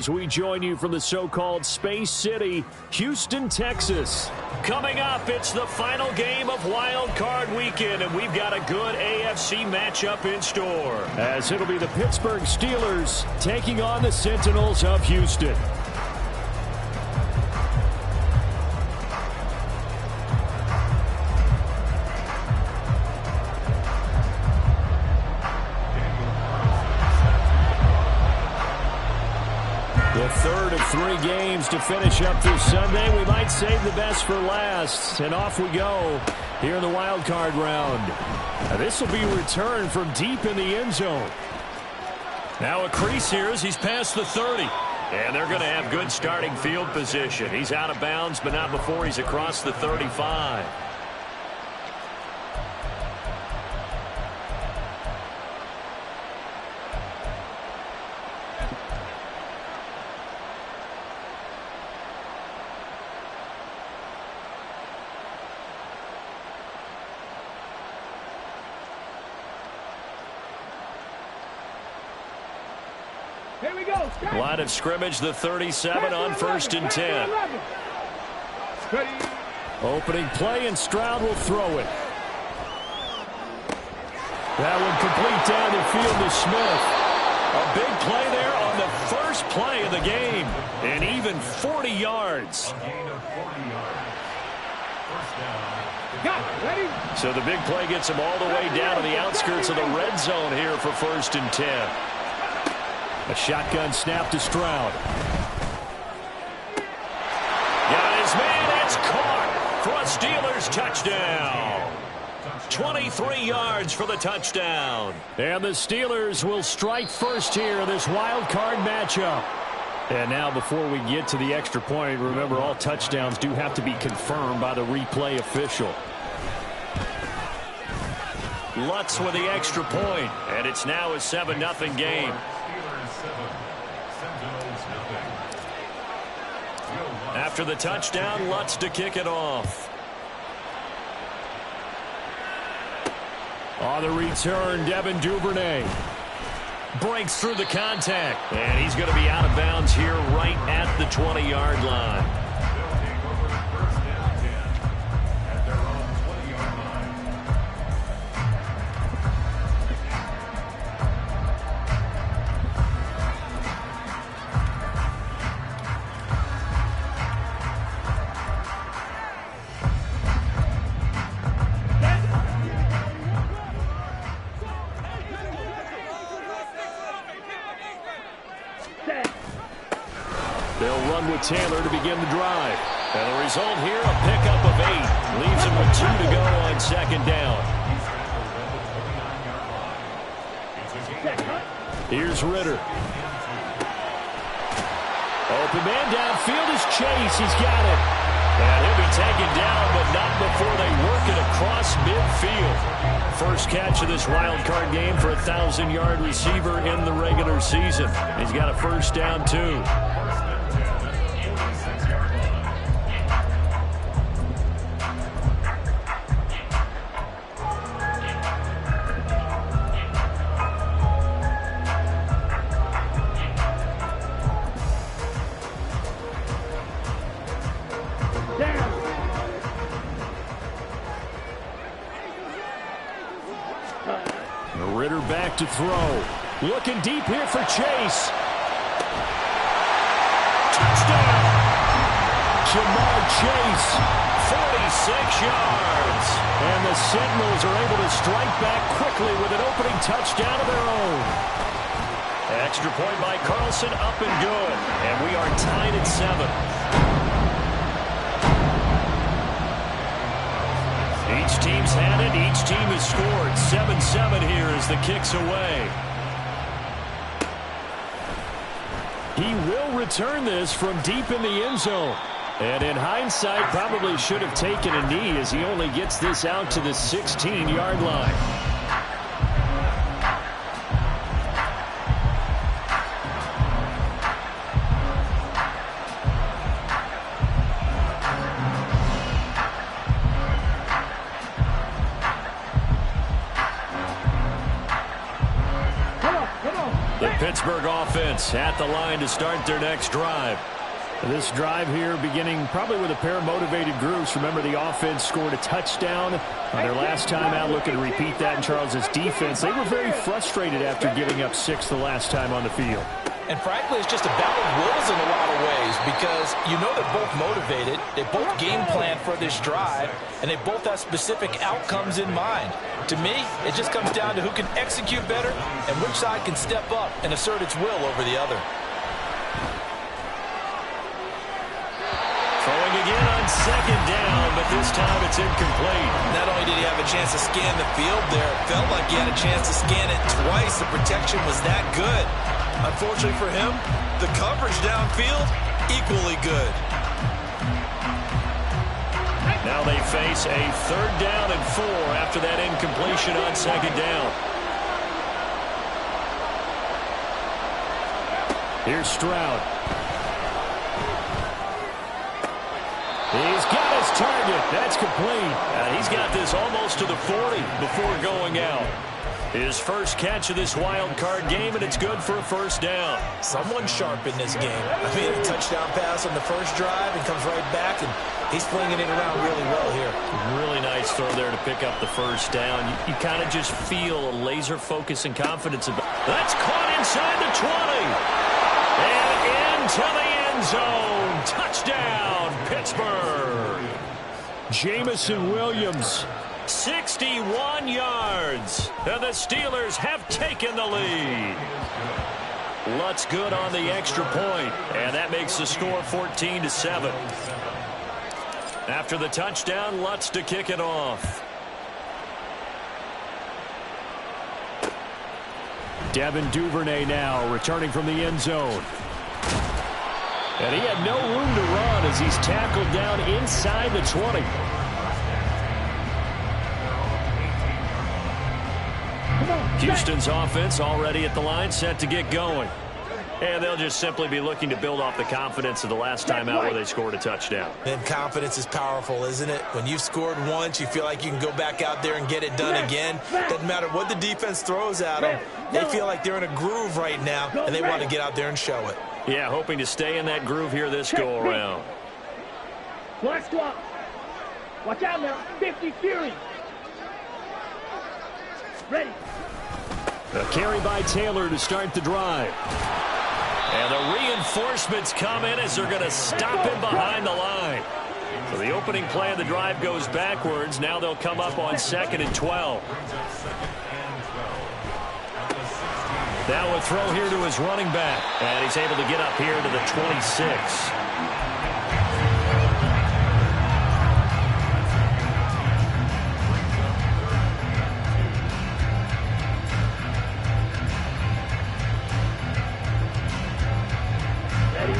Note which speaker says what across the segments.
Speaker 1: As we join you from the so-called Space City, Houston, Texas. Coming up, it's the final game of Wildcard Weekend, and we've got a good AFC matchup in store. As it'll be the Pittsburgh Steelers taking on the Sentinels of Houston. The third of 3 games to finish up this Sunday. We might save the best for last. And off we go here in the wild card round. Now, this will be returned from deep in the end zone. Now a crease here as he's past the 30. And they're going to have good starting field position. He's out of bounds, but not before he's across the 35.
Speaker 2: Here we go.
Speaker 1: Line of scrimmage, the 37 on 1st and 10. Opening play, and Stroud will throw it. That one complete down the field to Smith. A big play there on the first play of the game. And even 40 yards. So the big play gets him all the way down to the outskirts of the red zone here for 1st and 10. A shotgun snap to Stroud. Got his man. It's caught for a Steelers touchdown. 23 yards for the touchdown. And the Steelers will strike first here in this wild card matchup. And now before we get to the extra point, remember all touchdowns do have to be confirmed by the replay official. Lutz with the extra point, and it's now a 7-0 game. After the touchdown, Lutz to kick it off. On the return, Devin Duvernay breaks through the contact, and he's going to be out of bounds here right at the 20-yard line. They'll run with Taylor to begin the drive. And the result here, a pickup of 8. Leaves him with 2 to go on 2nd down. Here's Ritter. Open man downfield is Chase. He's got it. And he'll be taken down, but not before they work it across midfield. First catch of this wild card game for a 1,000-yard receiver in the regular season. He's got a 1st down, too. Ritter back to throw. Looking deep here for Chase. Touchdown! Jamar Chase, 46 yards. And the Sentinels are able to strike back quickly with an opening touchdown of their own. Extra point by Carlson, up and good. And we are tied at 7. Each team's had it. Each team has scored. 7-7 here as the kick's away. He will return this from deep in the end zone. And in hindsight, probably should have taken a knee as he only gets this out to the 16-yard line. The Pittsburgh offense offense at the line to start their next drive. This drive here beginning probably with a pair of motivated groups. Remember, the offense scored a touchdown on their last time out. Looking to repeat that in Charles's defense. They were very frustrated after giving up 6 the last time on the field.
Speaker 3: And frankly, it's just a battle of wills in a lot of ways because you know they're both motivated. They both game plan for this drive, and they both have specific outcomes in mind. To me, it just comes down to who can execute better and which side can step up and assert its will over the other.
Speaker 1: Throwing again on second down, but this time it's incomplete.
Speaker 3: Not only did he have a chance to scan the field there, it felt like he had a chance to scan it twice. The protection was that good. Unfortunately for him, the coverage downfield, equally good.
Speaker 1: Now they face a 3rd down and 4 after that incompletion on second down. Here's Stroud. He's got his target. That's complete. And he's got this almost to the 40 before going out. His first catch of this wild card game, and it's good for a 1st down.
Speaker 3: Someone sharp in this game. I mean, a touchdown pass on the first drive and comes right back, and he's flinging it around really well here.
Speaker 1: Really nice throw there to pick up the 1st down. You kind of just feel a laser focus and confidence. That's caught inside the 20. And into the end zone. Touchdown, Pittsburgh. Jamison Williams. 61 yards, and the Steelers have taken the lead. Lutz good on the extra point, and that makes the score 14-7. After the touchdown, Lutz to kick it off. Devin Duvernay now returning from the end zone. And he had no room to run as he's tackled down inside the 20. Houston's offense already at the line, set to get going. And they'll just simply be looking to build off the confidence of the last time out where they scored a touchdown.
Speaker 3: And confidence is powerful, isn't it? When you've scored once, you feel like you can go back out there and get it done again. Doesn't matter what the defense throws at them. They feel like they're in a groove right now, and they want to get out there and show it.
Speaker 1: Yeah, hoping to stay in that groove here this go-around.
Speaker 2: Watch out now. 50 Fury. Ready.
Speaker 1: A carry by Taylor to start the drive. And the reinforcements come in as they're going to stop him behind the line. So the opening play of the drive goes backwards. Now they'll come up on 2nd and 12. Now a throw here to his running back. And he's able to get up here to the 26.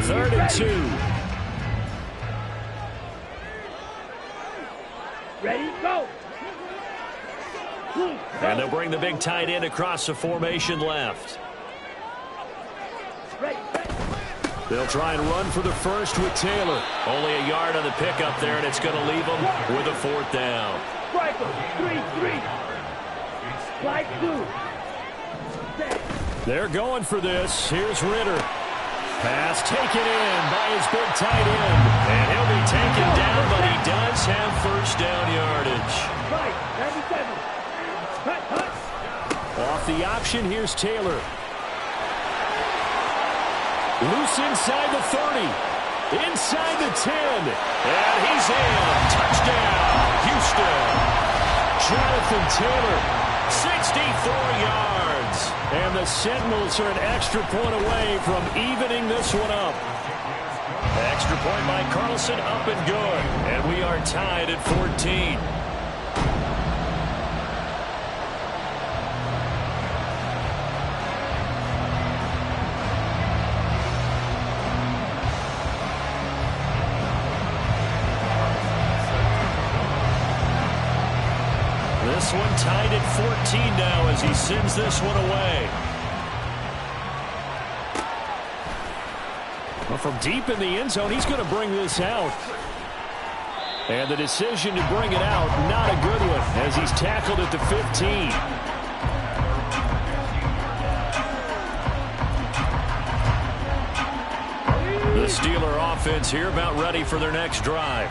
Speaker 1: Third and 2.
Speaker 2: Ready, go.
Speaker 1: And they'll bring the big tight end across the formation left.
Speaker 2: Ready.
Speaker 1: They'll try and run for the first with Taylor. Only a yard on the pickup there, and it's going to leave them with a 4th down.
Speaker 2: Striker, 3-3. Slide 2.
Speaker 1: They're going for this. Here's Ritter. Pass taken in by his big tight end. And he'll be taken down, but he does have 1st down yardage.
Speaker 2: Right, 97. Hut.
Speaker 1: Off the option, here's Taylor. Loose inside the 30. Inside the 10. And he's in. Touchdown, Houston. Jonathan Taylor, 64 yards. And the Sentinels are an extra point away from evening this one up. Extra point by Carlson, up and good. And we are tied at 14. This one tied at 14 now as he sends this one away. Well, from deep in the end zone, he's going to bring this out. And the decision to bring it out, not a good one, as he's tackled at the 15. Steeler offense here about ready for their next drive.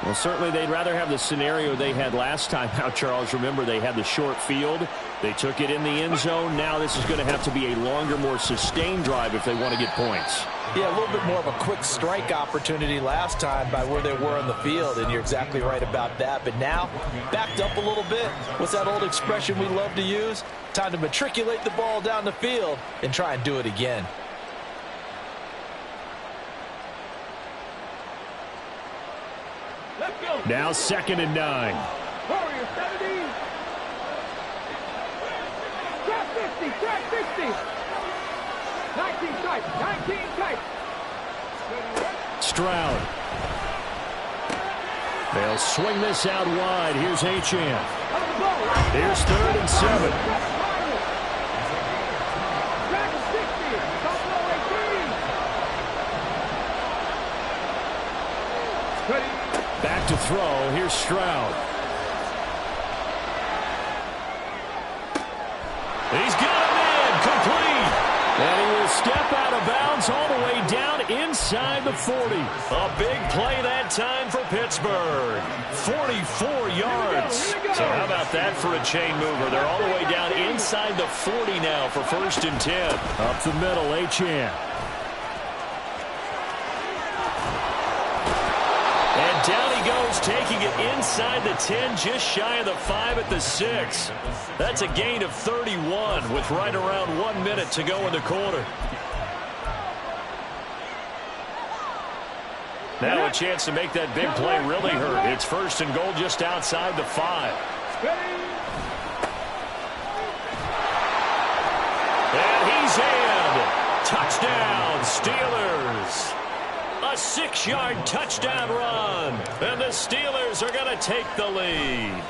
Speaker 1: Well, certainly they'd rather have the scenario they had last time out, Charles. Remember, they had the short field. They took it in the end zone. Now this is going to have to be a longer, more sustained drive if they want to get points.
Speaker 3: Yeah, a little bit more of a quick strike opportunity last time by where they were on the field, and you're exactly right about that. But now, backed up a little bit. What's that old expression we love to use? Time to matriculate the ball down the field and try and do it again.
Speaker 1: Now 2nd and 9.
Speaker 2: Warrior 70. Track 50, track 50. 19 tight, 19 tight.
Speaker 1: Stroud. They'll swing this out wide. Here's Achane. Here's 3rd and 7.
Speaker 2: Track 60, Buffalo 18.
Speaker 1: Back to throw. Here's Stroud. He's got a man complete. And he will step out of bounds all the way down inside the 40. A big play that time for Pittsburgh. 44 yards. So how about that for a chain mover? They're all the way down inside the 40 now for 1st and 10. Up the middle, Achane. And down he goes, taking it inside the 10, just shy of the 5 at the 6. That's a gain of 31 with right around 1 minute to go in the quarter. Now a chance to make that big play really hurt. It's 1st and goal just outside the 5. And he's in. Touchdown, Steelers. A 6-yard touchdown run. And the Steelers are going to take the lead.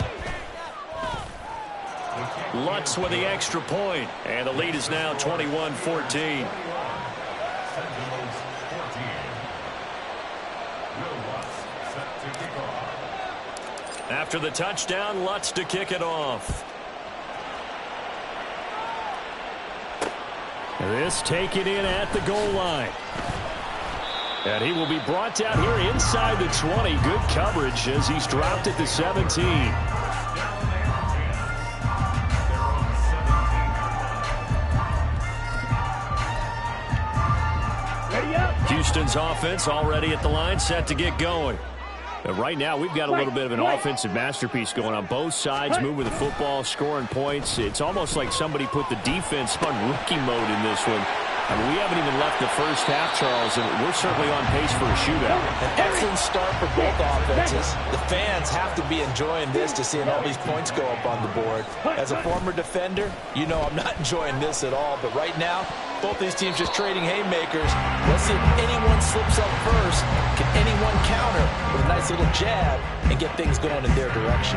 Speaker 1: Lutz with the extra point. And the lead is now 21-14. After the touchdown, Lutz to kick it off. This taken in at the goal line. And he will be brought down here inside the 20. Good coverage as he's dropped at the 17.
Speaker 2: Ready up.
Speaker 1: Houston's offense already at the line, set to get going. And right now, we've got a little bit of an offensive masterpiece going on. Both sides moving the football, scoring points. It's almost like somebody put the defense on rookie mode in this one. I mean, we haven't even left the first half, Charles, and we're certainly on pace for a shootout.
Speaker 3: An excellent start for both offenses. The fans have to be enjoying this to seeing all these points go up on the board. As a former defender, you know I'm not enjoying this at all. But right now, both these teams just trading haymakers. Let's see if anyone slips up first. Can anyone counter with a nice little jab and get things going in their direction?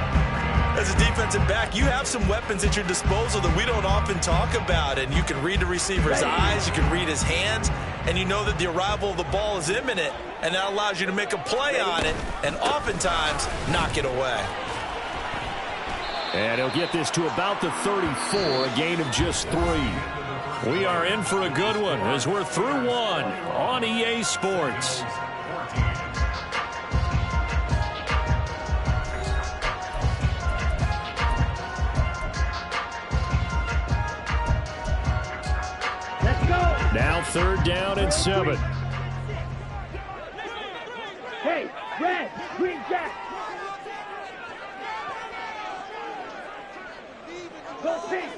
Speaker 4: As a defensive back, you have some weapons at your disposal that we don't often talk about. And you can read the receiver's eyes, you can read his hands, and you know that the arrival of the ball is imminent, and that allows you to make a play on it and oftentimes knock it away.
Speaker 1: And he'll get this to about the 34, a gain of just 3. We are in for a good one as we're through one on EA Sports. Now 3rd down and 7.
Speaker 2: Hey, red, green jack. Go pink.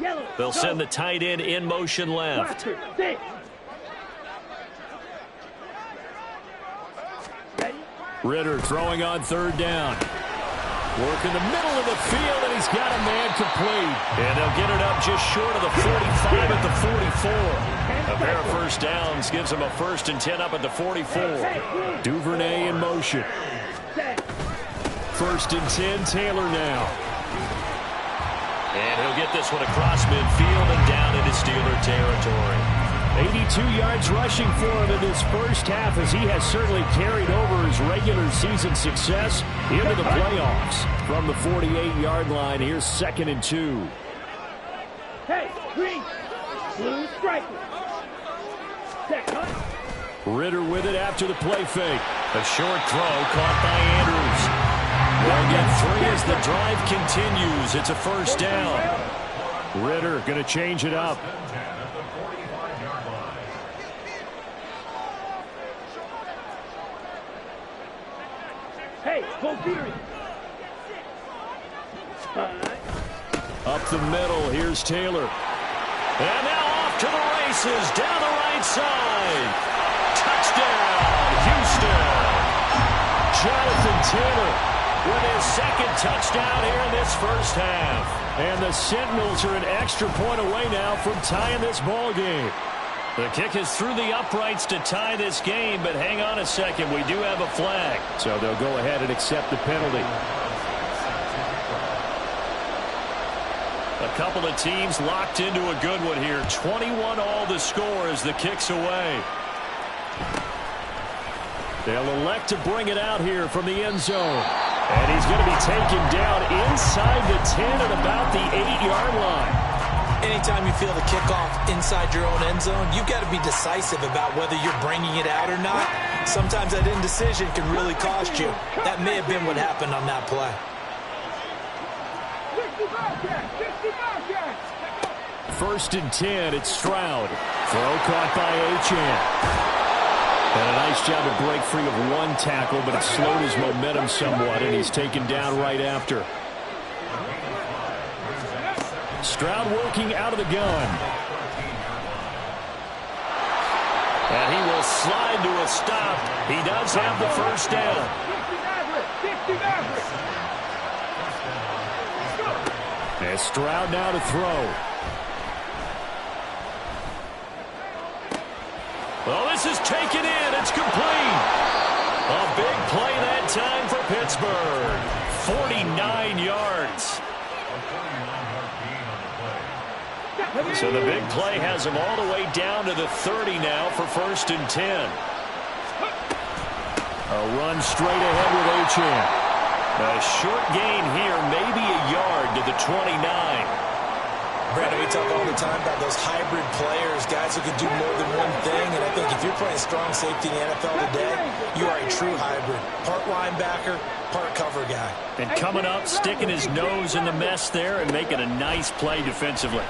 Speaker 2: Yellow.
Speaker 1: They'll send the tight end in motion left.
Speaker 2: Ready?
Speaker 1: Ritter throwing on 3rd down. Work in the middle of the field, and he's got a man complete. And they'll get it up just short of the 45 at the 44. A pair of first downs gives them a 1st and 10 up at the 44. Duvernay in motion. 1st and 10, Taylor now. And he'll get this one across midfield and down into Steeler territory. 82 yards rushing for him in this first half as he has certainly carried over his regular season success into the playoffs. From the 48-yard line, here's 2nd and 2.
Speaker 2: Hey, green, blue striker.
Speaker 1: Ritter with it after the play fake. A short throw caught by Andrews. They'll get 3 as the drive continues. It's a first down. Ritter going to change it up.
Speaker 2: Hey, go Fury.
Speaker 1: Up the middle, here's Taylor. And now off to the races, down the right side. Touchdown, Houston. Jonathan Taylor with his second touchdown here in this first half. And the Sentinels are an extra point away now from tying this ball game. The kick is through the uprights to tie this game, but hang on a second, we do have a flag. So they'll go ahead and accept the penalty. A couple of teams locked into a good one here. 21 all the score as the kick's away. They'll elect to bring it out here from the end zone. And he's going to be taken down inside the 10 at about the 8-yard line.
Speaker 3: Anytime you feel the kickoff inside your own end zone, you've got to be decisive about whether you're bringing it out or not. Sometimes that indecision can really cost you. That may have been what happened on that play.
Speaker 1: 1st and 10, it's Stroud. Throw caught by Achane. And a nice job to break free of one tackle, but it slowed his momentum somewhat, and he's taken down right after. Stroud working out of the gun. And he will slide to a stop. He does have the first down. And Stroud now to throw. Well, this is taken in. It's complete. A big play that time for Pittsburgh. 49 yards. So the big play has him all the way down to the 30 now for 1st and 10. A run straight ahead with Achane. A short gain here, maybe a yard to the 29.
Speaker 3: Brandon, we talk all the time about those hybrid players, guys who can do more than one thing, and I think if you're playing strong safety in the NFL today, you are a true hybrid. Part linebacker, part cover guy.
Speaker 1: And coming up, sticking his nose in the mess there and making a nice play defensively.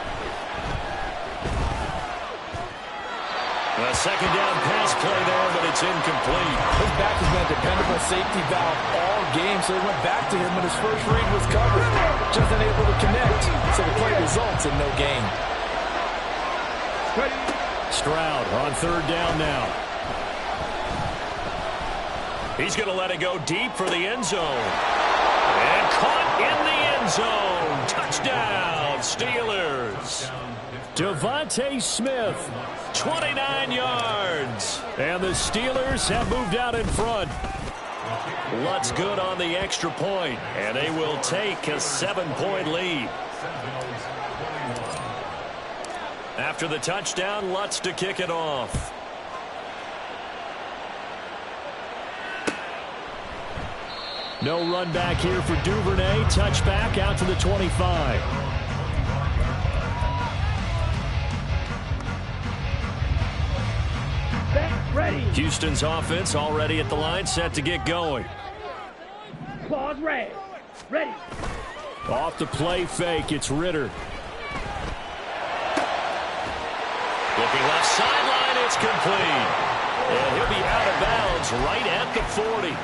Speaker 1: A second down pass play there, but it's incomplete.
Speaker 3: His back has been a dependable safety valve all game, so he went back to him when his first read was covered. Just unable to connect, so the play results in no gain.
Speaker 1: Stroud on 3rd down now. He's going to let it go deep for the end zone. And caught in the end zone. Touchdown, Steelers. Devontae Smith, 29 yards. And the Steelers have moved out in front. Lutz good on the extra point, and they will take a 7-point lead. After the touchdown, Lutz to kick it off. No run back here for Duvernay. Touchback out to the 25.
Speaker 2: Ready.
Speaker 1: Houston's offense already at the line, set to get going.
Speaker 2: Claws red. Ready.
Speaker 1: Off the play fake, it's Ritter. Looking left sideline, it's complete. And he'll be out of bounds right at the 40.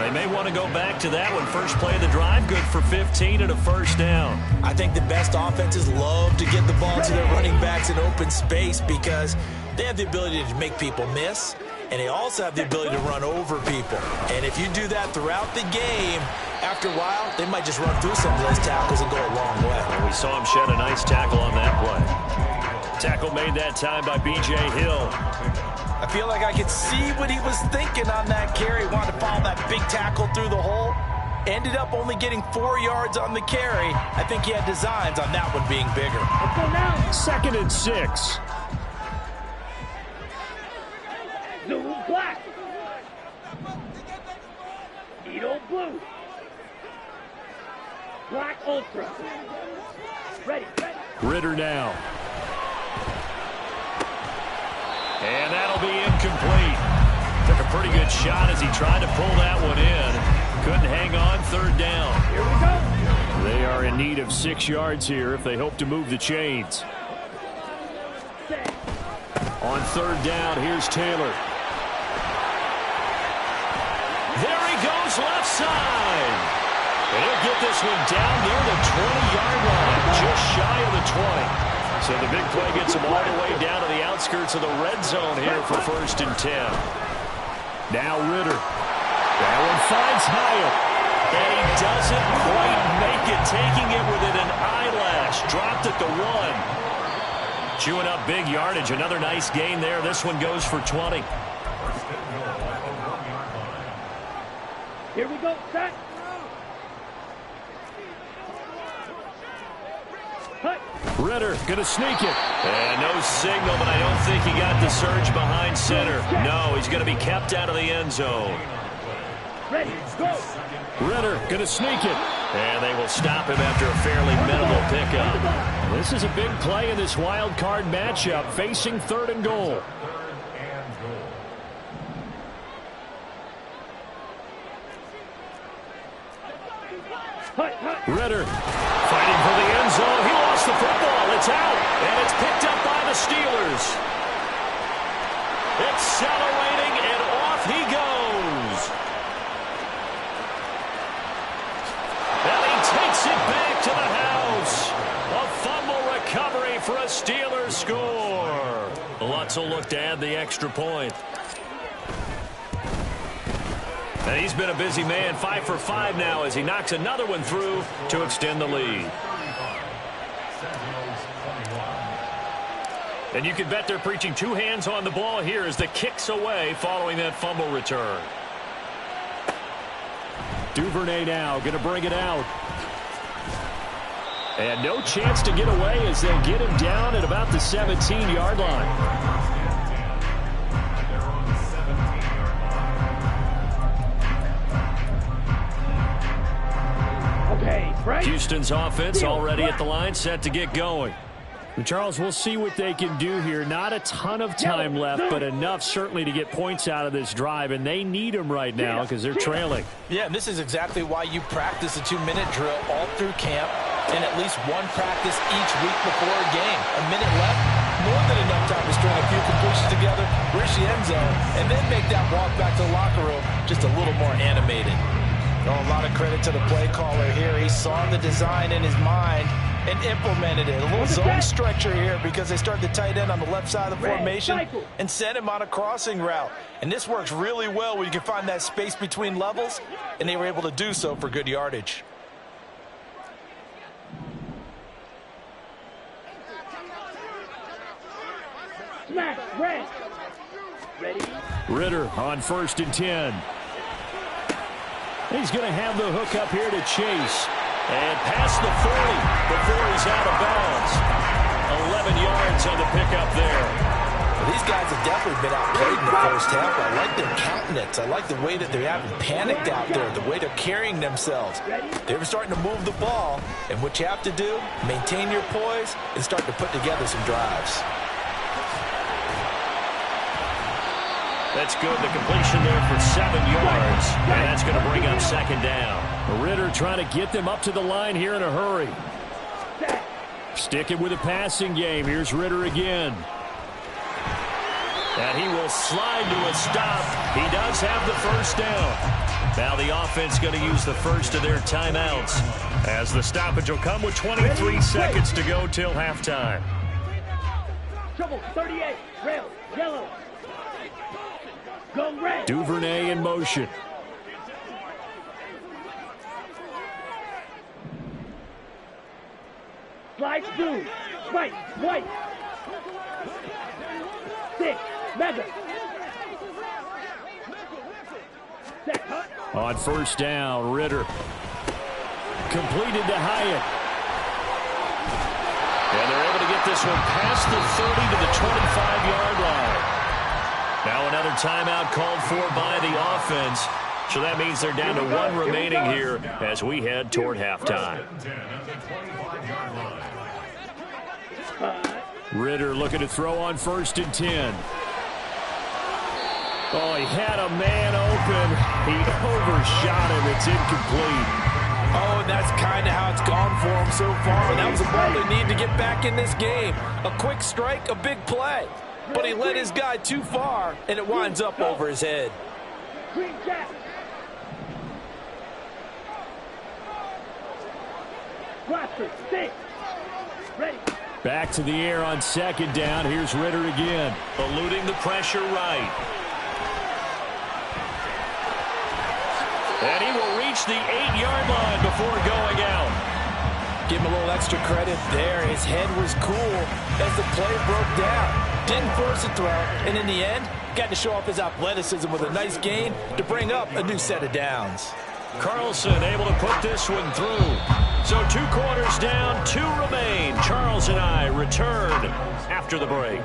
Speaker 1: They may want to go back to that one. First play of the drive, good for 15 and a first down.
Speaker 3: I think the best offenses love to get the ball to their running backs in open space because they have the ability to make people miss, and they also have the ability to run over people. And if you do that throughout the game, after a while, they might just run through some of those tackles and go a long way.
Speaker 1: And we saw him shed a nice tackle on that play. Tackle made that time by B.J. Hill.
Speaker 3: I feel like I could see what he was thinking on that carry. Wanted to follow that big tackle through the hole. Ended up only getting 4 yards on the carry. I think he had designs on that one being bigger.
Speaker 2: Let's go now.
Speaker 1: 2nd and 6.
Speaker 2: Blue black. Edo blue. Black ultra. Ready.
Speaker 1: Ritter now. And that'll be incomplete. Took a pretty good shot as he tried to pull that one in. Couldn't hang on. Third down.
Speaker 2: Here we go.
Speaker 1: They are in need of 6 yards here if they hope to move the chains. On third down, here's Taylor. There he goes, left side. And he'll get this one down near the 20-yard line, just shy of the 20. So the big play gets him all the way down to the outskirts of the red zone here for 1st and 10. Now Ritter. That one finds Hyatt. And he doesn't quite make it, taking it within an eyelash. Dropped at the 1. Chewing up big yardage. Another nice gain there. This one goes for 20.
Speaker 2: Here we go, set.
Speaker 1: Ritter going to sneak it. And no signal, but I don't think he got the surge behind center. No, he's going to be kept out of the end zone.
Speaker 2: Ready, go.
Speaker 1: Ritter going to sneak it. And they will stop him after a fairly minimal pickup. This is a big play in this wild card matchup, facing 3rd and goal. Ritter fighting for the end zone. He lost the football. It's out. And it's picked up by the Steelers. Accelerating, and off he goes. And he takes it back to the house. A fumble recovery for a Steelers score. Lutz will look to add the extra point. And he's been a busy man, 5 for 5 now as he knocks another one through to extend the lead. And you can bet they're preaching 2 hands on the ball here as the kick's away following that fumble return. Duvernay now going to bring it out. And no chance to get away as they'll get him down at about the 17-yard line. Houston's offense already at the line, set to get going. And Charles, we'll see what they can do here. Not a ton of time left, but enough certainly to get points out of this drive, and they need them right now because they're trailing.
Speaker 3: Yeah, and this is exactly why you practice a 2-minute drill all through camp and at least one practice each week before a game. A minute left, more than enough time to string a few completions together, reach the end zone, and then make that walk back to the locker room just a little more animated. A lot of credit to the play caller here. He saw the design in his mind and implemented it. A little zone stretcher here because they start the tight end on the left side of the formation and sent him on a crossing route. And this works really well when you can find that space between levels, and they were able to do so for good yardage.
Speaker 2: Smack, red. Ready?
Speaker 1: Ritter on 1st and 10. He's going to have the hook up here to Chase. And past the 40 before he's out of bounds. 11 yards on the pickup there.
Speaker 3: Well, these guys have definitely been outplayed in the first half. I like their countenance. I like the way that they haven't panicked out there, the way they're carrying themselves. They're starting to move the ball. And what you have to do, maintain your poise and start to put together some drives.
Speaker 1: That's good. The completion there for 7 yards. And that's going to bring up 2nd down. Ritter trying to get them up to the line here in a hurry. Sticking with a passing game. Here's Ritter again. And he will slide to a stop. He does have the 1st down. Now the offense going to use the first of their timeouts as the stoppage will come with 23 seconds to go till halftime.
Speaker 2: Trouble, 38, rail, yellow. Go red.
Speaker 1: Duvernay in motion.
Speaker 2: Slide blue, white, white. 6, mega.
Speaker 1: On 1st down, Ritter. Completed to Hyatt. And they're able to get this one past the 30 to the 25-yard line. Now another timeout called for by the offense. So that means they're down to 1 remaining here as we head toward halftime. Ritter looking to throw on 1st and 10. Oh, he had a man open. He overshot him. It's incomplete.
Speaker 3: Oh, and that's kind of how it's gone for him so far. That was a ball they need to get back in this game. A quick strike, a big play. But he led his guy too far, and it winds up over his head.
Speaker 2: Green jack. Watford, 6. Ready.
Speaker 1: Back to the air on second down. Here's Ritter again. Eluding the pressure right. And he will reach the 8-yard line before going out.
Speaker 3: Give him a little extra credit there. His head was cool as the play broke down. Didn't force a throw, and in the end, got to show off his athleticism with a nice gain to bring up a new set of downs.
Speaker 1: Carlson able to put this one through. So 2 quarters down, 2 remain. Charles and I return after the break.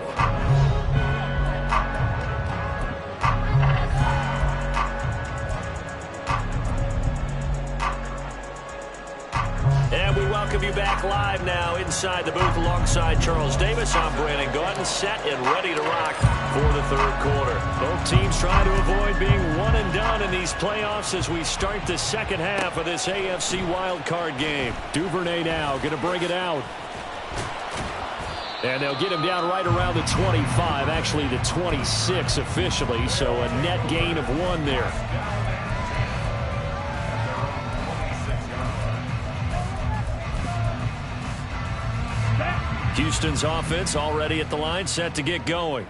Speaker 1: And we welcome you back live now inside the booth alongside Charles Davis. I'm Brandon Gaudin, set and ready to rock for the third quarter. Both teams trying to avoid being one and done in these playoffs as we start the second half of this AFC wildcard game. Duvernay now going to bring it out. And they'll get him down right around the 25, actually the 26 officially, so a net gain of 1 there. Houston's offense already at the line, set to get going.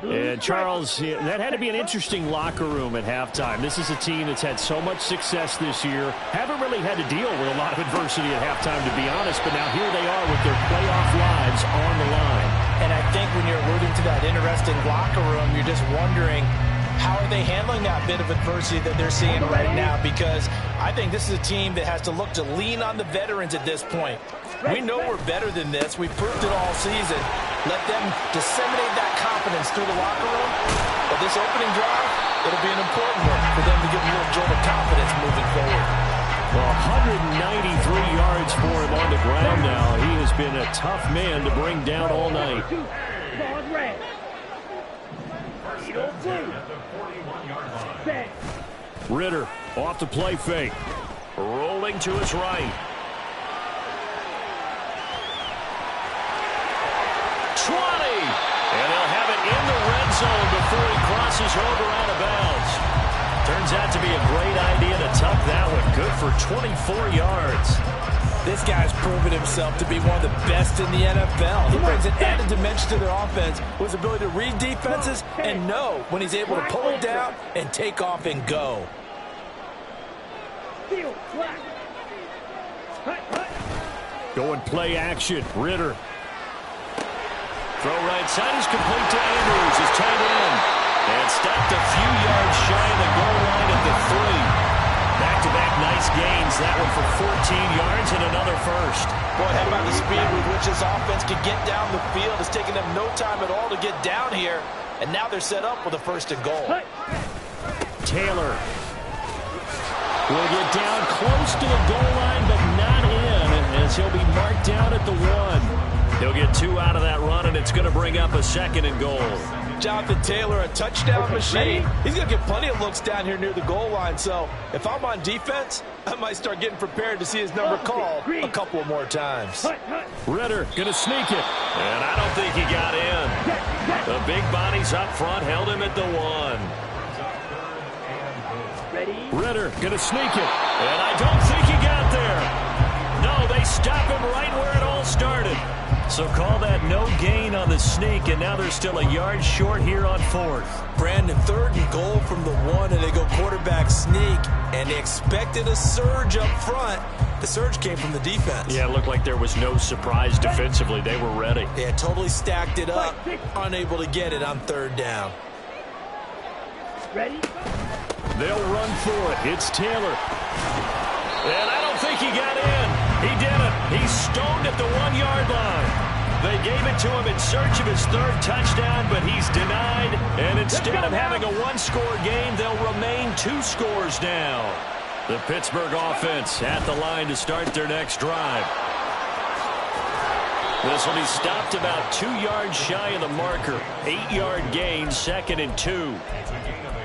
Speaker 1: And Charles, that had to be an interesting locker room at halftime. This is a team that's had so much success this year. Haven't really had to deal with a lot of adversity at halftime, to be honest. But now here they are with their playoff lives on the line.
Speaker 3: And I think when you're alluding to that interesting locker room, you're just wondering, how are they handling that bit of adversity that they're seeing right now? Because I think this is a team that has to look to lean on the veterans at this point. We know we're better than this. We've proved it all season. Let them disseminate that confidence through the locker room. But this opening drive, it'll be an important one for them to give a little jolt of confidence moving forward.
Speaker 1: Well, 193 yards for him on the ground now. He has been a tough man to bring down all night. Ritter off the play fake. Rolling to his right. 20. And they'll have it in the red zone before he crosses over out of bounds. Turns out to be a great idea to tuck that one. Good for 24 yards.
Speaker 3: This guy's proven himself to be one of the best in the NFL. He brings an added dimension to their offense with his ability to read defenses and know when he's able to pull it down and take off and go.
Speaker 1: Going play action. Ritter. Throw right side is complete to Andrews, his tight end. And stopped a few yards shy of the goal line at the 3. Back-to-back nice gains. That one for 14 yards and another first.
Speaker 3: Boy, how about the speed with which this offense can get down the field? It's taken them no time at all to get down here. And now they're set up with a first and goal.
Speaker 1: Taylor will get down close to the goal line, but not in, as he'll be marked down at the 1. He'll get 2 out of that run, and it's going to bring up a second and goal.
Speaker 3: Jonathan Taylor, a touchdown machine. He's going to get plenty of looks down here near the goal line. So if I'm on defense, I might start getting prepared to see his number called a couple of more times.
Speaker 1: Ritter going to sneak it, and I don't think he got in. The big bodies up front held him at the 1. Ritter going to sneak it, and I don't think he got there. No, they stop him right where it all started. So call that no gain on the sneak, and now they're still a yard short here on 4th.
Speaker 3: Brandon, 3rd and goal from the 1, and they go quarterback sneak, and they expected a surge up front. The surge came from the defense.
Speaker 1: Yeah, it looked like there was no surprise defensively. They were ready.
Speaker 3: Yeah, totally stacked it up, unable to get it on 3rd down.
Speaker 2: Ready?
Speaker 1: They'll run for it. It's Taylor. And I don't think he got in. He didn't. He's stoned at the 1-yard line. They gave it to him in search of his 3rd touchdown, but he's denied. And instead of having a 1-score game, they'll remain 2 scores down. The Pittsburgh offense at the line to start their next drive. This will be stopped about 2 yards shy of the marker. 8-yard gain, 2nd and 2.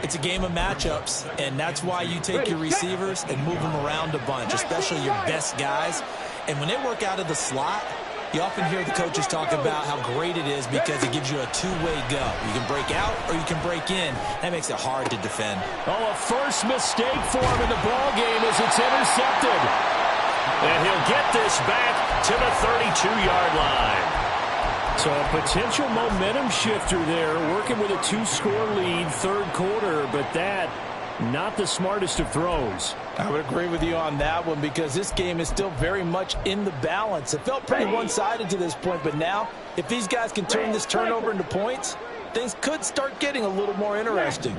Speaker 4: It's a game of matchups, and that's why you take your receivers and move them around a bunch, especially your best guys. And when they work out of the slot, you often hear the coaches talk about how great it is because it gives you a two-way go. You can break out or you can break in. That makes it hard to defend.
Speaker 1: Oh, a first mistake for him in the ball game as it's intercepted. And he'll get this back to the 32-yard line. So a potential momentum shifter there, working with a 2-score lead, third quarter, but that not the smartest of throws.
Speaker 3: I would agree with you on that one because this game is still very much in the balance. It felt pretty one-sided to this point, but now if these guys can turn this turnover into points, things could start getting a little more interesting.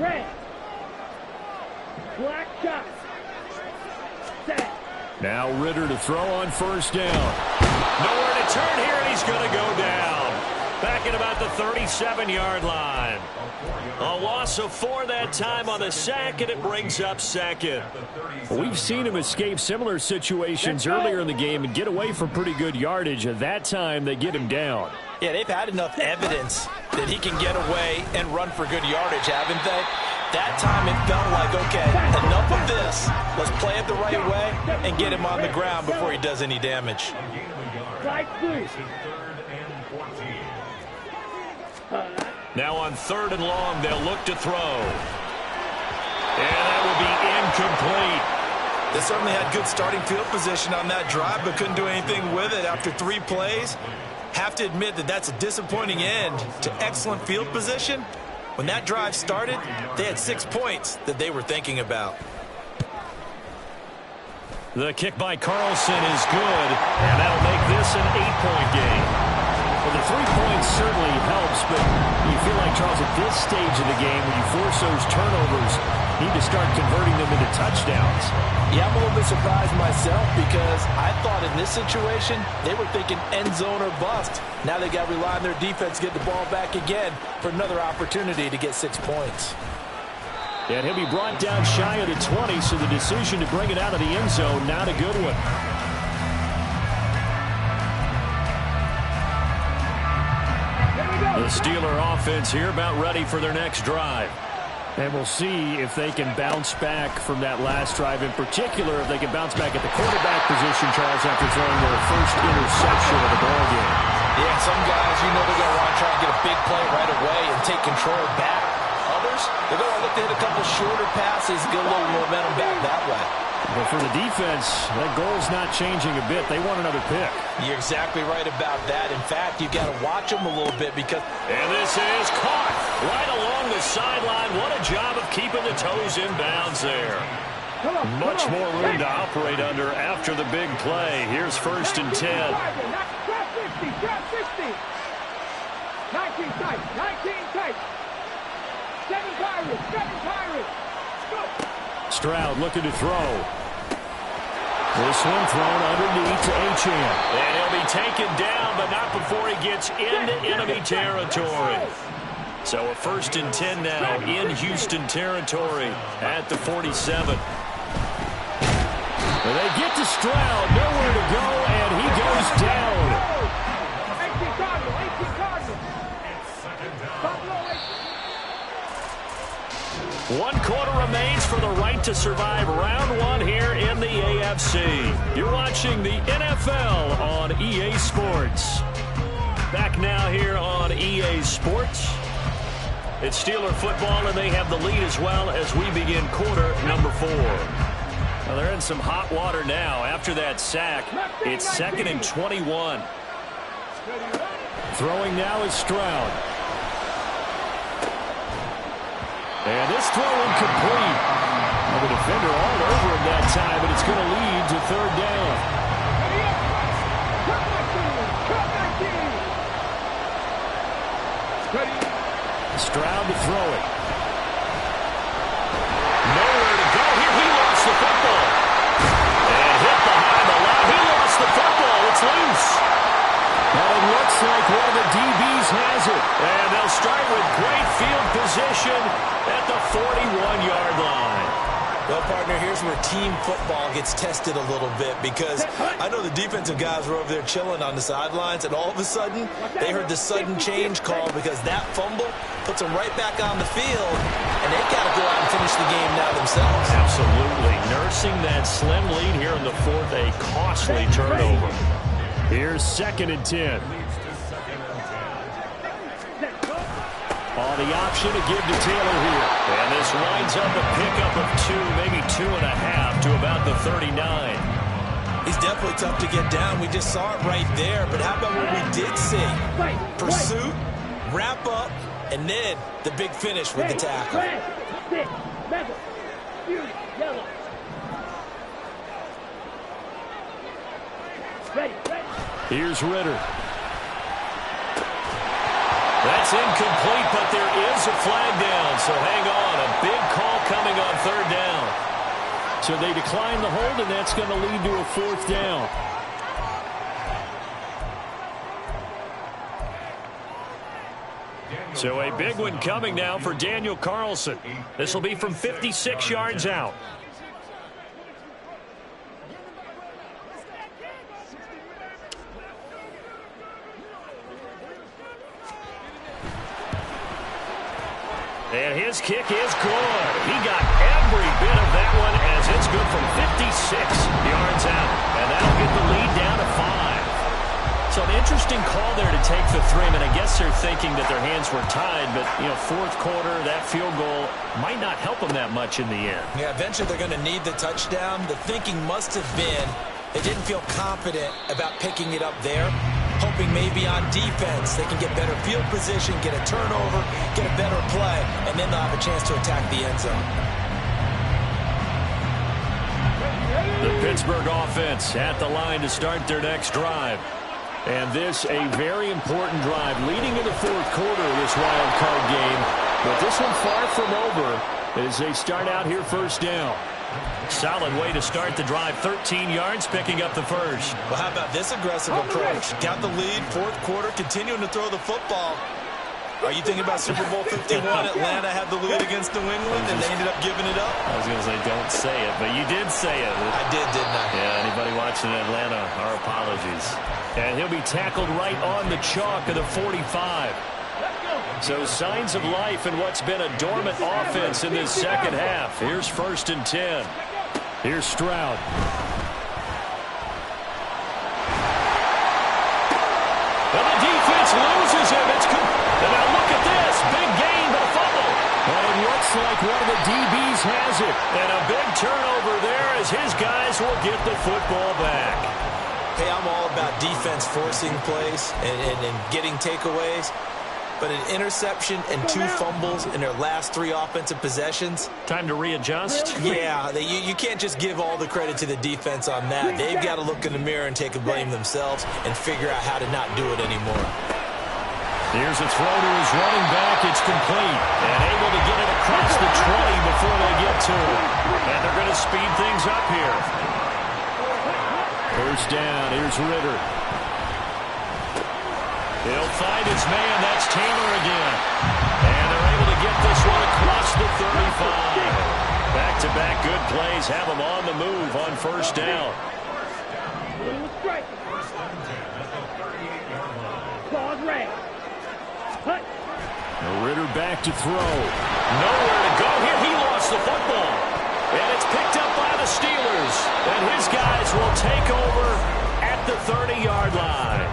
Speaker 1: Now Ritter to throw on first down. Nowhere to turn here, and he's going to go down. Back at about the 37-yard line. A loss of 4 that time on the sack, and it brings up second. We've seen him escape similar situations earlier in the game and get away from pretty good yardage. At that time, they get him down.
Speaker 3: Yeah, they've had enough evidence that he can get away and run for good yardage, haven't they? That time it felt like, okay, enough of this. Let's play it the right way and get him on the ground before he does any damage.
Speaker 1: Now on 3rd and long, they'll look to throw. And that will be incomplete.
Speaker 4: They certainly had good starting field position on that drive, but couldn't do anything with it after 3 plays. Have to admit that that's a disappointing end to excellent field position. When that drive started, they had 6 points that they were thinking about.
Speaker 1: The kick by Carlson is good, and that'll make this an 8-point game. Well, the 3 points certainly helps, but you feel like, Charles, at this stage of the game, when you force those turnovers, you need to start converting them into touchdowns.
Speaker 3: Yeah, I'm a little bit surprised myself because I thought in this situation, they were thinking end zone or bust. Now they got to rely on their defense to get the ball back again for another opportunity to get 6 points.
Speaker 1: And he'll be brought down shy of the 20, so the decision to bring it out of the end zone, not a good one. The Steeler offense here about ready for their next drive. And we'll see if they can bounce back from that last drive, in particular if they can bounce back at the quarterback position, Charles, after throwing their first interception of the ballgame.
Speaker 3: Yeah, some guys, you know they're going to want to try and get a big play right away and take control back. Others, they're going to look to hit a couple shorter passes, get a little momentum back that way.
Speaker 1: But for the defense, that goal's not changing a bit. They want another pick.
Speaker 3: You're exactly right about that. In fact, you've got to watch them a little bit because...
Speaker 1: And this is caught right along the sideline. What a job of keeping the toes in bounds there. Much more room to operate under after the big play. Here's 1st and 10.
Speaker 2: Trap 50, trap 60. 19 tight, 19 tight. 7 Pirates, 7 Pirates. Go.
Speaker 1: Stroud looking to throw. This one thrown underneath to Achane. And he'll be taken down, but not before he gets into enemy territory. So a 1st and 10 now in Houston territory at the 47. They get to Stroud, nowhere to go, and he goes down.
Speaker 2: 18 Cardinal, 18 Cardinal.
Speaker 1: 1 quarter remains for the right to survive round 1 here in the AFC. You're watching the NFL on EA Sports. Back now here on EA Sports. It's Steeler football, and they have the lead as well as we begin quarter number 4. Well, they're in some hot water now. After that sack, it's 2nd and 21. Throwing now is Stroud. And this throw incomplete. Well, the defender all over him that time, but it's going to lead to 3rd down. Stroud to throw it. Nowhere to go here. He lost the football. And hit behind the line. He lost the football. It's loose. And it looks like one of the DBs has it. And they'll start with great field position at the 41-yard line.
Speaker 4: Well, partner, here's where team football gets tested a little bit because I know the defensive guys were over there chilling on the sidelines, and all of a sudden they heard the sudden change call because that fumble puts them right back on the field, and they got to go out and themselves.
Speaker 1: Absolutely. Nursing that slim lead here in the fourth, a costly turnover. Here's 2nd and 10. On the option to give to Taylor here. And this winds up a pickup of 2, maybe 2.5 to about the 39.
Speaker 4: He's definitely tough to get down. We just saw it right there. But how about what we did see? Pursuit, wrap up, and then the big finish with the tackle.
Speaker 1: Here's Ritter. That's incomplete, but there is a flag down. So hang on. A big call coming on 3rd down. So they decline the hold, and that's going to lead to a 4th down. So a big one coming now for Daniel Carlson. This will be from 56 yards out. And his kick is good. He got every bit of that one as it's good from 56 yards out. And that'll get the lead down to 5. So an interesting call there to take the 3. I mean, I guess they're thinking that their hands were tied, but, you know, 4th quarter, that field goal might not help them that much in the end.
Speaker 4: Yeah, eventually they're going to need the touchdown. The thinking must have been they didn't feel confident about picking it up there, hoping maybe on defense they can get better field position, get a turnover, get a better play, and then they'll have a chance to attack the end zone.
Speaker 1: The Pittsburgh offense at the line to start their next drive. And this a very important drive leading in the 4th quarter of this wild card game. But this one far from over as they start out here 1st down. Solid way to start the drive. 13 yards, picking up the first.
Speaker 4: Well, how about this aggressive approach? Got the lead, 4th quarter, continuing to throw the football. Are you thinking about Super Bowl 51? Atlanta had the lead against New England, and they ended up giving it up?
Speaker 1: I was going to say, don't say it, but you did say it.
Speaker 4: I did, didn't I?
Speaker 1: Yeah, anybody watching Atlanta, our apologies. And he'll be tackled right on the chalk of the 45. So signs of life in what's been a dormant offense in this 2nd half. Here's 1st and 10. Here's Stroud. And the defense loses him. And now look at this. Big gain, but a fumble. And it looks like one of the DBs has it. And a big turnover there as his guys will get the football back.
Speaker 4: Hey, I'm all about defense forcing plays and getting takeaways. But an interception and 2 fumbles in their last 3 offensive possessions.
Speaker 1: Time to readjust?
Speaker 4: Yeah, you can't just give all the credit to the defense on that. They've got to look in the mirror and take a blame themselves and figure out how to not do it anymore.
Speaker 1: Here's a throw to his running back. It's complete. And able to get it across the 20 before they get to it. And they're going to speed things up here. 1st down. Here's Ritter. He'll find his man. That's Taylor again. And they're able to get this one across the 35. Back-to-back good plays have them on the move on 1st down. Ritter back to throw. Nowhere to go here. He lost the football. And it's picked up by the Steelers. And his guys will take over at the 30-yard line.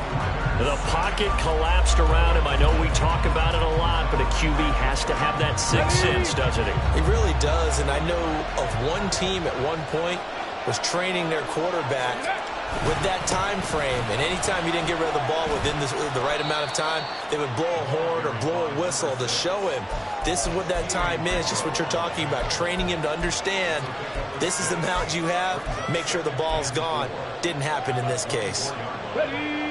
Speaker 1: The pocket collapsed around him. I know we talk about it a lot, but a QB has to have that 6th sense, doesn't he?
Speaker 4: It really does, and I know of one team at one point was training their quarterback with that time frame, and anytime he didn't get rid of the ball within the right amount of time, they would blow a horn or blow a whistle to show him this is what that time is, just what you're talking about, training him to understand this is the amount you have, make sure the ball's gone. Didn't happen in this case.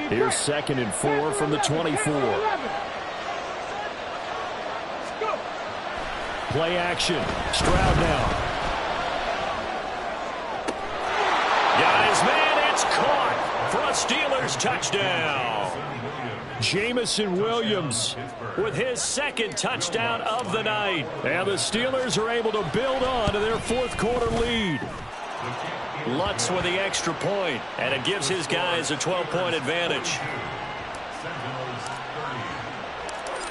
Speaker 1: Here's 2nd and 4 from the 24. Play action. Stroud now. Got his man. It's caught for a Steelers touchdown. Jamison Williams with his 2nd touchdown of the night. And the Steelers are able to build on to their 4th quarter lead. Lutz with the extra point, and it gives his guys a 12-point advantage.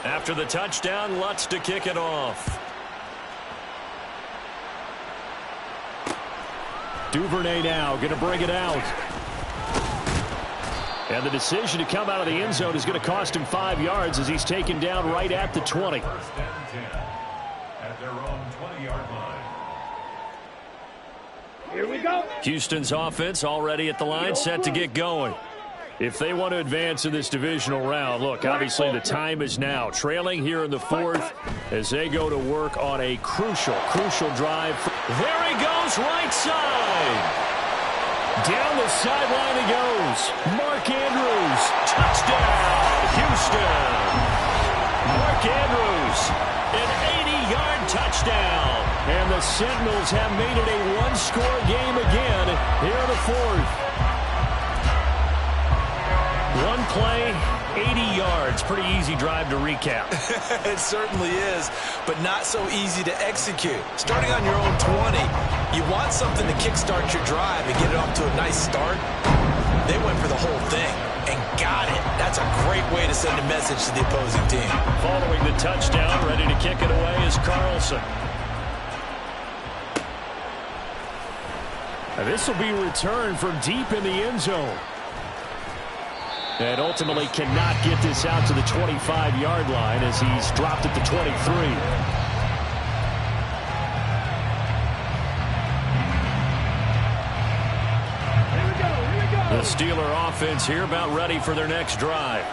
Speaker 1: After the touchdown, Lutz to kick it off. Duvernay now going to bring it out. And the decision to come out of the end zone is going to cost him 5 yards as he's taken down right at the 20.
Speaker 5: First and 10 at their own 20-yard line.
Speaker 2: Here we go.
Speaker 1: Houston's offense already at the line, set to get going. If they want to advance in this divisional round, look, obviously the time is now. Trailing here in the fourth as they go to work on a crucial drive. There he goes, right side. Down the sideline he goes. Mark Andrews, touchdown, Houston. Mark Andrews, an 80-yard touchdown. And the Sentinels have made it a one-score game again here in the fourth. One play, 80 yards. Pretty easy drive to recap.
Speaker 4: It certainly is, but not so easy to execute. Starting on your own 20, you want something to kickstart your drive and get it off to a nice start. They went for the whole thing and got it. That's a great way to send a message to the opposing team.
Speaker 1: Following the touchdown, ready to kick it away is Carlson. And this will be returned from deep in the end zone. And ultimately cannot get this out to the 25-yard line as he's dropped at the 23. The Steeler offense here about ready for their next drive.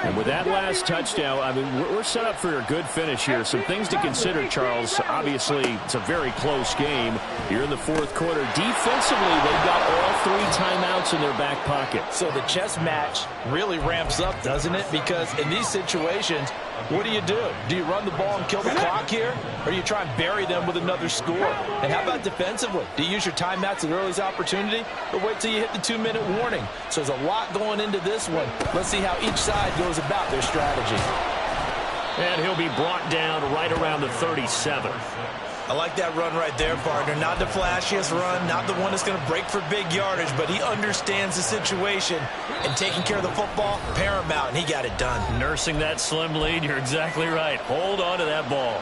Speaker 1: And with that last touchdown, I mean, we're set up for a good finish here. Some things to consider, Charles. Obviously, it's a very close game here in the fourth quarter. Defensively, they've got all 3 timeouts in their back pocket.
Speaker 3: So the chess match really ramps up, doesn't it? Because in these situations, what do? Do you run the ball and kill the clock here? Or do you try and bury them with another score? And how about defensively? Do you use your timeouts at the earliest opportunity? Or wait till you hit the 2-minute warning? So there's a lot going into this one. Let's see how each side goes about their strategy.
Speaker 1: And he'll be brought down right around the 37.
Speaker 4: I like that run right there, partner. Not the flashiest run, not the one that's going to break for big yardage, but he understands the situation, and taking care of the football, paramount, and he got it done.
Speaker 1: Nursing that slim lead, you're exactly right. Hold on to that ball.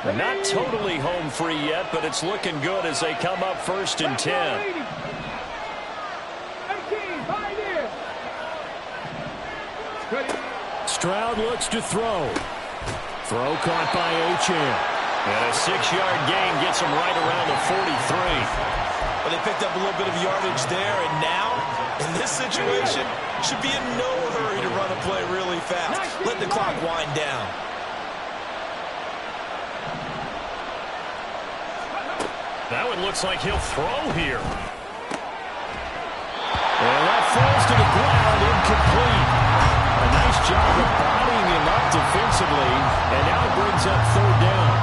Speaker 1: They're not totally home free yet, but it's looking good as they come up 1st and 10. Stroud looks to throw. Throw caught by Achane. And a 6-yard gain gets him right around the 43.
Speaker 4: Well, they picked up a little bit of yardage there, and now, in this situation, should be in no hurry to run a play really fast. Let the clock wind down.
Speaker 1: That one looks like he'll throw here. And that falls to the ground, incomplete. A nice job of bodying him up defensively, and now it brings up 3rd down.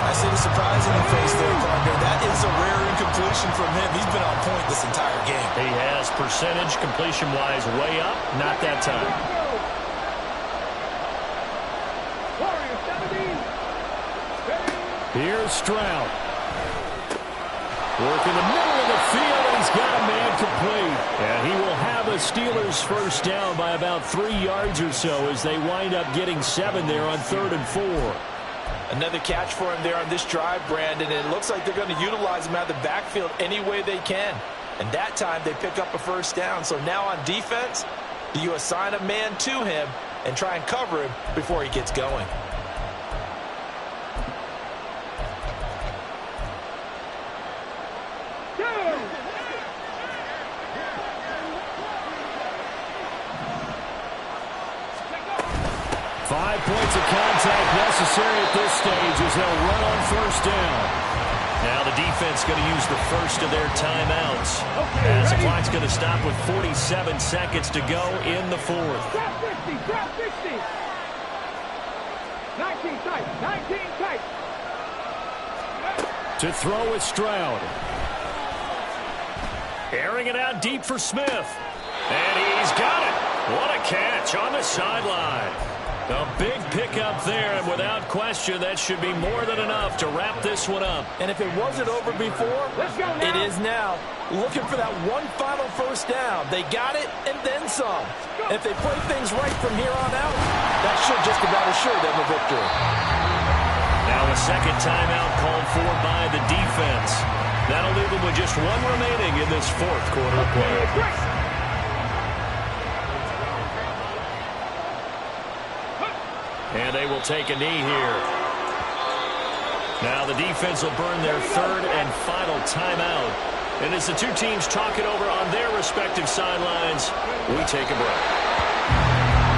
Speaker 4: I see the surprise in the face there, partner. That is a rare incompletion from him. He's been on point this entire game.
Speaker 1: He has percentage completion-wise way up, not that time. Here's Stroud. Work in the middle of the field, and he's got a man complete. And he will have a Steelers first down by about 3 yards or so as they wind up getting 7 there on 3rd and 4.
Speaker 3: Another catch for him there on this drive, Brandon. And it looks like they're going to utilize him out of the backfield any way they can. And that time they pick up a first down. So now on defense, do you assign a man to him and try and cover him before he gets going?
Speaker 1: Points of contact necessary at this stage as they'll run on 1st down. Now the defense going to use the first of their timeouts. As the clock's going to stop with 47 seconds to go in the 4th.
Speaker 2: Trap 60, trap 60. 19 tight, 19 tight.
Speaker 1: To throw with Stroud. Airing it out deep for Smith. And he's got it. What a catch on the sideline. A big pickup there, and without question, that should be more than enough to wrap this one up.
Speaker 3: And if it wasn't over before, it is now. Looking for that one final first down. They got it and then some. And if they play things right from here on out, that should just about assure them a victory.
Speaker 1: Now a second timeout called for by the defense. That'll leave them with just one remaining in this fourth quarter of play. And they will take a knee here. Now the defense will burn their third and final timeout. And as the two teams talk it over on their respective sidelines, we take a break.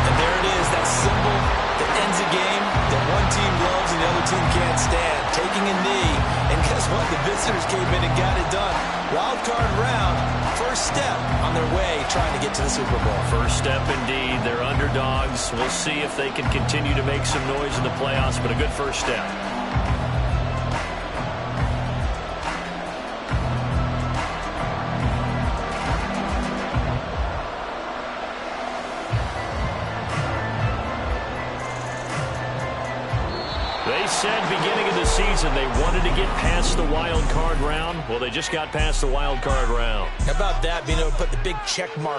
Speaker 3: And there it is, that symbol that ends a game that one team loves and the other team can't stand. Taking a knee, and guess what? The visitors came in and got it done. Wild card round, first step on their way trying to get to the Super Bowl.
Speaker 1: First step indeed. They're underdogs. We'll see if they can continue to make some noise in the playoffs, but a good first step. They said beginning of the season they wanted to get past the wild card round. Well, they just got past the wild card round.
Speaker 3: How about that, being able to put the big check mark